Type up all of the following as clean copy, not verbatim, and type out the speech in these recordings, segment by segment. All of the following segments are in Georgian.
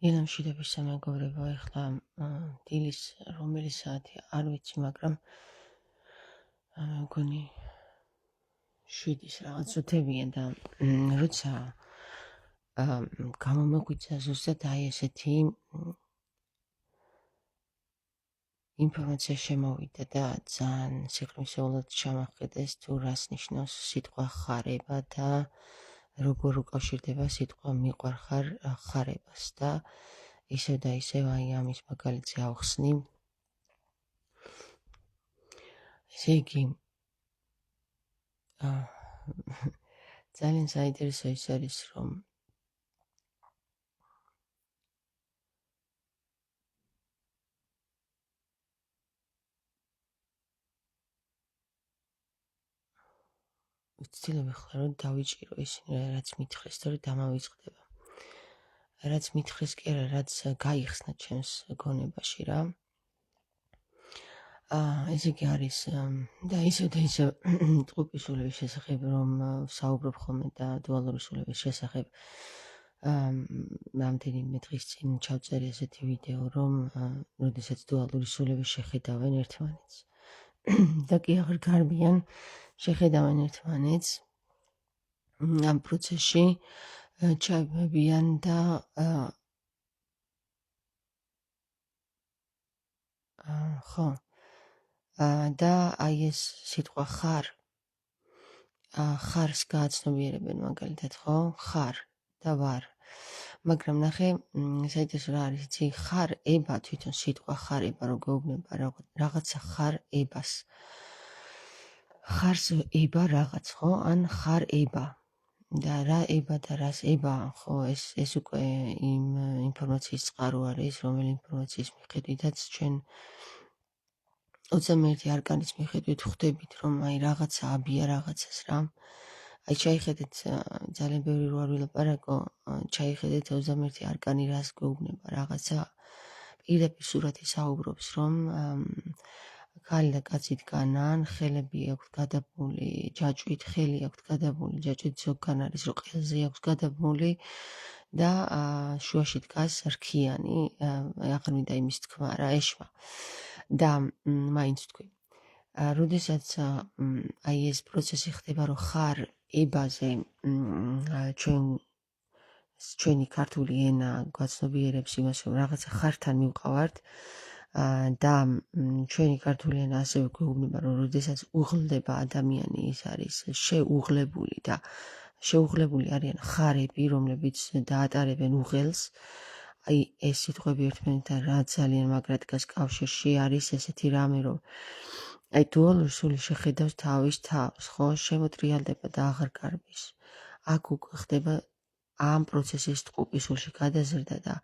ილამშვიდობის სამეგობრებო, ეხლა დილის რომელი საათია არ ვიცი, მაგრამ მგონი 7-ის რაღაც უთებია და როცა გამომეგვიცა ზუსტად აი ესეთი ინფორმაცია შემოვიდა და ძალიან სიღრმისეულად ჩამახედეს თუ რას ნიშნავს სიტყვა ხარება და როგორ უკავშირდება სიტყვა მიყვარხარ ხარებას და ისევ და ისევ აი ამის მაგალითზე ავხსნი. ესე იგი ძალიან საინტერესო ის არის, რომ ვცდილობ ახლა რომ დავიჭირო ისინი რაც მითხრეს, თორე დამავიწყდება. რაც მითხრეს კი არა, რაც გაიხსნა ჩემს გონებაში რა. ესე იგი არის და ისევ ტყუპის სულების შესახებ რომ საუბრობ ხოლმე და დუალური სულების შესახებ. რამდენიმე დღის წინ ჩავწერე ესეთი ვიდეო, რომ როდესაც დუალური სულები შეხედავენ ერთმანეთს. და კი აღარ გარბიან შეხედავენ ერთმანეთს ამ პროცესში ჩაებებიან და ხო და აი ეს სიტყვა ხარს გააცნობიერებენ მაგალითად, ხო? ხარ და ვარ. მაგრამ ნახე, საინტერესო რა არის, იცი, ხარება თვითონ სიტყვა ხარება რო გეუბნება რაღაცა ხარებას. ხარს ება რაღაც, ხო? ან ხარება. და რა ება და რას ება, ხო, ეს უკვე იმ ინფორმაციის წყარო არის, რომელი ინფორმაციის მიხედვითაც ჩვენ 21 არკანის მიხედვით ხვდებით, რომ აი რაღაცა აბია რაღაცას რა. აი ჩაიხედეთ, ძალიან ბევრი რო არ ვილაპარაკო, ჩაიხედეთ 21 არკანი რას გვეუბნება, რაღაცა პირდაპირ სურათი საუბრობს, რომ ქალი და კაცი დგანან, ხელები აქვთ გადაბმული ჯაჭვით, ხელი აქვთ გადაბმული ჯაჭვით, ზოგგან არის რომ ყელზე აქვს გადაბმული და შუაში დგას რქიანი, აღარ მინდა იმის თქმა რა, ეშვა. და მაინც თქვი. როდესაც აი ეს პროცესი ხდება, რომ ხარ ებაზე ჩვენი ქართული ენა გვაცნობიერებს იმას, რომ რაღაცა ხართან მივყავართ და ჩვენი ქართული ენა ასევე გვეუბნება, რომ როდესაც უღლდება ადამიანი, ის არის შეუღლებული და შეუღლებული არიან ხარები, რომლებიც დაატარებენ უღელს. აი ეს სიტყვები ერთმანეთთან რა ძალიან მაგრად დგას კავშირში, არის ესეთი რამე, რომ აი დუალური სული შეხედავს თავის თავს, ხო, შემოტრიალდება და აღარ გარბის. აქ უკვე ხდება ამ პროცესის ტყუპის სულში გადაზრდა და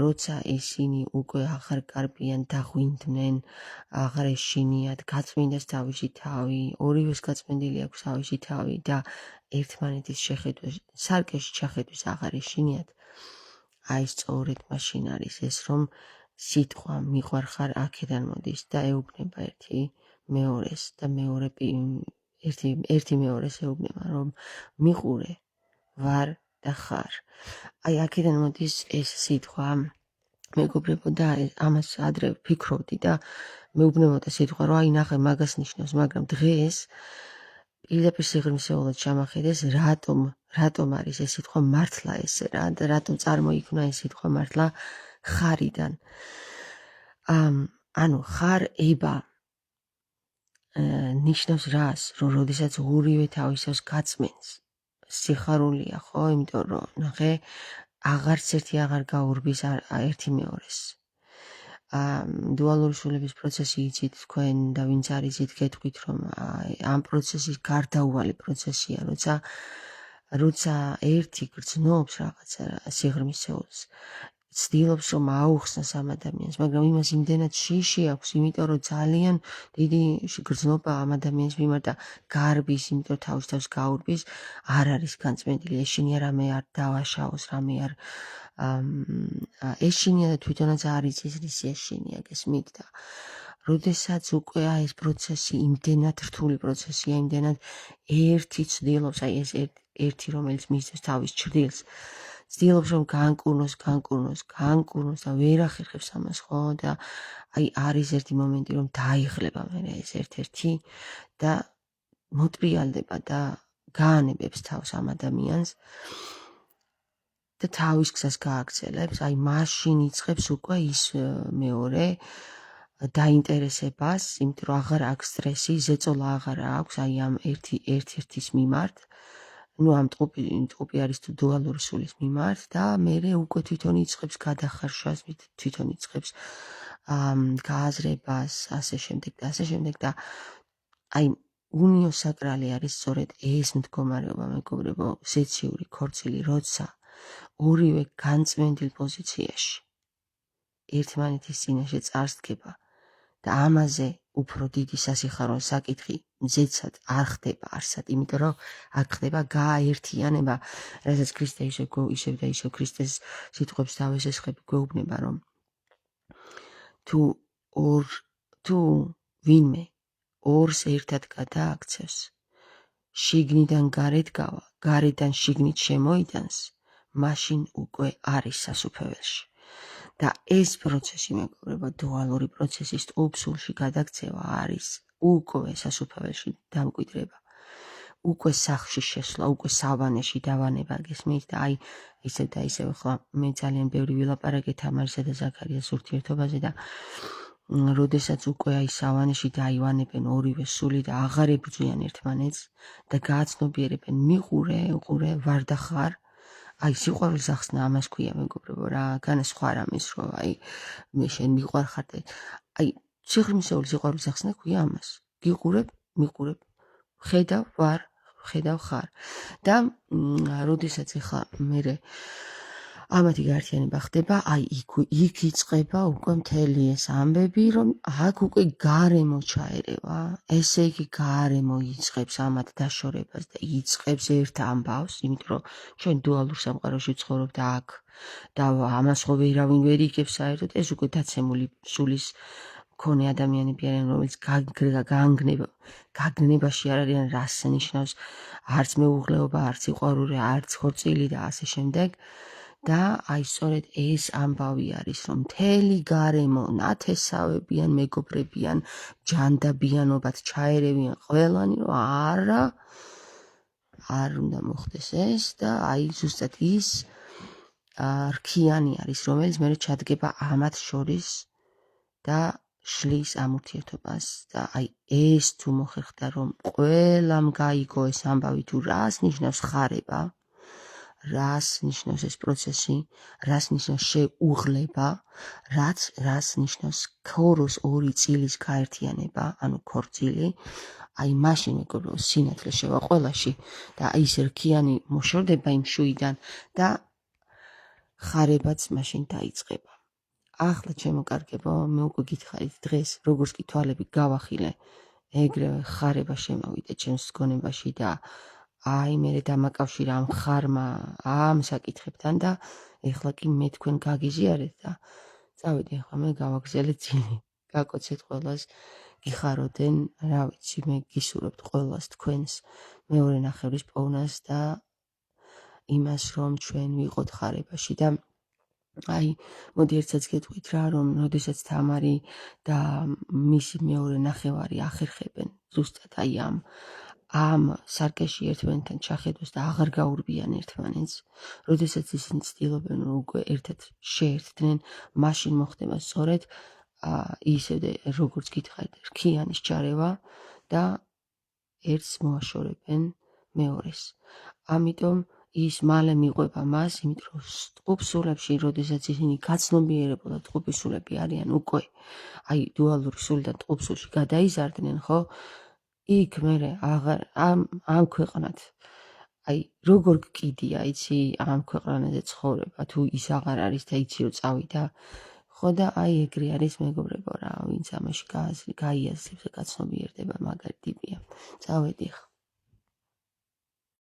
როცა ისინი უკვე აღარ გარბიან, დაღვინდნენ, აღარ ეშინიათ, გაწმინდეს თავისი თავი, ორივეს გაწმენდილი აქვს თავისი თავი და ერთმანეთის შეხედვის, სარკეში ჩახედვის აღარ ეშინიათ. აი სწორედ მაშინ არის ეს, რომ სიტყვა მიყვარხარ აქედან მოდის და ეუბნება ერთი მეორეს და მეორე ერთი მეორეს ეუბნება, რომ მიყურე, ვარ და ხარ. აი აქედან მოდის ეს სიტყვა. მეგობრებო და ამას ადრე ვფიქრობდი და მეუბნებოდა სიტყვა, რომ აი ნახე მაგას ნიშნავს, მაგრამ დღეს პირდაპირ სიღრმისეულად ჩამახედეს, რატომ არის ეს სიტყვა მართლა ესე რა და რატომ წარმოიქმნა ეს სიტყვა მართლა ხარიდან. ანუ ხარება ნიშნავს რას, რომ როდესაც ორივე თავისას გაწმენს, სიხარულია, ხო, იმიტომ რომ ნახე აღარც ერთი აღარ გაურბის ერთი მეორეს. დუალური სულების პროცესი იცით თქვენ და ვინც არის იცით გეტყვით, რომ ამ პროცესის გარდაუვალი პროცესია, როცა ერთი გრძნობს რაღაცა სიღრმისეულს, ცდილობს რომ აუხსნას ამ ადამიანს, მაგრამ იმას იმდენად შიში აქვს, იმიტომ რომ ძალიან დიდი გრძნობა ამ ადამიანის მიმართ და გარბის, იმიტომ რომ თავის თავს გაურბის, არ არის განწმენდილი, ეშინია რამე არ დავაშაოს, რამე არ ეშინია და თვითონაც არ იცის რის ეშინია, გესმით და როდესაც უკვე ეს პროცესი იმდენად რთული პროცესია, იმდენად ერთი ცდილობს, აი ეს ერთი რომელიც მისცემს თავის ჩრდილს, ცდილობს რომ განკურნოს და ვერ ახერხებს ამას, ხო? და აი არის ერთი მომენტი რომ დაიღლება მერე ეს ერთ-ერთი და მოტრიალდება და გაანებებს თავს ამ ადამიანს და თავის გზას გააგრძელებს, აი მაშინ იწყებს უკვე ის მეორე დაინტერესებას, იმიტომ რომ აღარ აქვს სტრესი, ზეწოლა აღარ აქვს აი ამ ერთ-ერთის მიმართ, ну ამ ტყუპი არის თუ დუალური სულის მიმართ და მერე უკვე თვითონ იწყებს გადახარშვას, თვითონ იწყებს გააზრებას, ასე შემდეგ და აი უნიო საკრალი არის სწორედ ეს მდგომარეობა, მეგობრებო, ზეციური ქორწილი, როცა ორივე განწმენდილ პოზიციაში ერთმანეთის წინაშე წარსდგება და ამაზე უფრო დიდი სასიხარო საკითხი მზეცად არ ხდება არსად, იმიტომ რომ აქ ხდება გააერთიანება, რასაც ქრისტე ისევ და ისევ ქრისტეს სიტყვებს დავესესხები, გვეუბნება რომ თუ ვინმე ორს ერთად გადააქცევს, შიგნიდან გარეთ გავა, გარედან შიგნით შემოიტანს, მაშინ უკვე არის სასუფეველში. და ეს პროცესი, მეგობრებო, დუალური პროცესის ტყუპსულში გადაქცევა არის უკვე სასუფეველში დამკვიდრება, უკვე სახლში შესვლა, უკვე სავანეში დავანება გესმით და აი ისევ და ისევ ხო მე ძალიან ბევრი ვილაპარაკე თამარისა და ზაქარიას ურთიერთობაზე და როდესაც უკვე აი სავანეში დაივანებენ ორივე სული და აღარ ებრძვიან ერთმანეთს და გააცნობიერებენ მიყურე, უყურე, ვარ და ხარ, აი სიყვარულის ახსნა ამას ქვია, მეგობრებო, რა, განა სხვა რამის, რომ აი მე შენ მიყვარხარ და აი სიღრმისეული სიყვარულის ახსნა ქვია ამას. გიყურებ, მიყურებ, ხედავ, ვარ, ხედავ, ხარ. და როდესაც ახლა მერე ამათი გაერთიანება ხდება, აი იქ იწყება უკვე მთელი ეს ამბები, რომ აქ უკვე გარემო ჩაერევა, ესე იგი გარემო იწყებს ამათ დაშორებას და იწყებს ერთ ამბავს, იმიტომ რომ ჩვენ დუალურ სამყაროში ვცხოვრობ და აქ და ამას ხო ვერავინ ვერ იგებს საერთოდ, ეს უკვე დაცემული სულის მქონე ადამიანები არიან, რომელიც გაგნებაში არ არიან, რას ნიშნავს არც მეუღლეობა, არც სიყვარული, არც ხორცილი და ასე შემდეგ. და აი სწორედ ეს ამბავი არის, რომ მთელი გარემო ნათესავებიან, მეგობრებიან, ჯანდაბიანობად ჩაერევიან ყველანი, რომ არა არ უნდა მოხდეს ეს და აი ზუსტად ის რქიანი არის, რომელიც მე ჩადგება ამათ შორის და შლის ამ ურთიერთობას და აი ეს თუ მოხერხდა, რომ ყველამ გაიგო ეს ამბავი თუ რას ნიშნავს ხარება, რას ნიშნავს ეს პროცესი, რას ნიშნავს შეუღლება, რას ნიშნავს ქოროს ორი წილის გაერთიანება, ანუ ქორწილი, აი მაშინ მეგობრებო სინათლე შევა ყველაში და ის რქიანი მოშორდება იმ შუიდან და ხარებაც მაშინ დაიწყება. ახლა ჩემო კარგებო, მე უკვე გითხარით დღეს, როგორც კი თვალები გავახილე, ეგრევე ხარება შემოვიდა ჩემს გონებაში და აი მერე დამაკავშირა ამ ხარმა, ამ საკითხებთან და ეხლა კი მე თქვენ გაგიზიარეთ და წავედი ახლა მე გავაგზელე ძილი. გაკოცეთ ყველას, გიხაროდენ, რა ვიცი, მე გისურვებთ ყველას თქვენს მეორე ნახევრის პოვნას და იმას, რომ ჩვენ ვიყოთ ხარებაში და აი მოდი ერთსაც გეტყვით რა, რომ როდესაც თამარი და მისი მეორე ნახევარი ახერხებენ ზუსტად აი ამ სარკეში ერთმანეთთან ჩახედოს და აღარ გაურბიან ერთმანეთს, როდესაც ისინი ცდილობენ რომ უკვე ერთად შეერთდნენ, მაშინ მოხდება სწორედ ისევ როგორც გითხარით, რქიანის ჩარევა და ერთს მოაშორებენ მეორეს. ამიტომ ის მალე მიყვება მას, იმიტომ რომ ტყუპსულებში, როდესაც ისინი გაცნობიერებულ და ტყუპისულები არიან უკვე, აი დუალური სულიდან ტყუპსულში გადაიზარდნენ, ხო? იქ მერე აღარ ამ ქვეყნად აი როგორ გკიდია, იცი, ამ ქვეყანაზე ცხოვრება, თუ ის აღარ არის და იცი რომ წავიდა, ხო და აი ეგრე არის მეგობრებო რა, ვინც ამაში გაიაზრებს და გაცნობიერდება, მაგარი ტიპია. წავედი ახლა.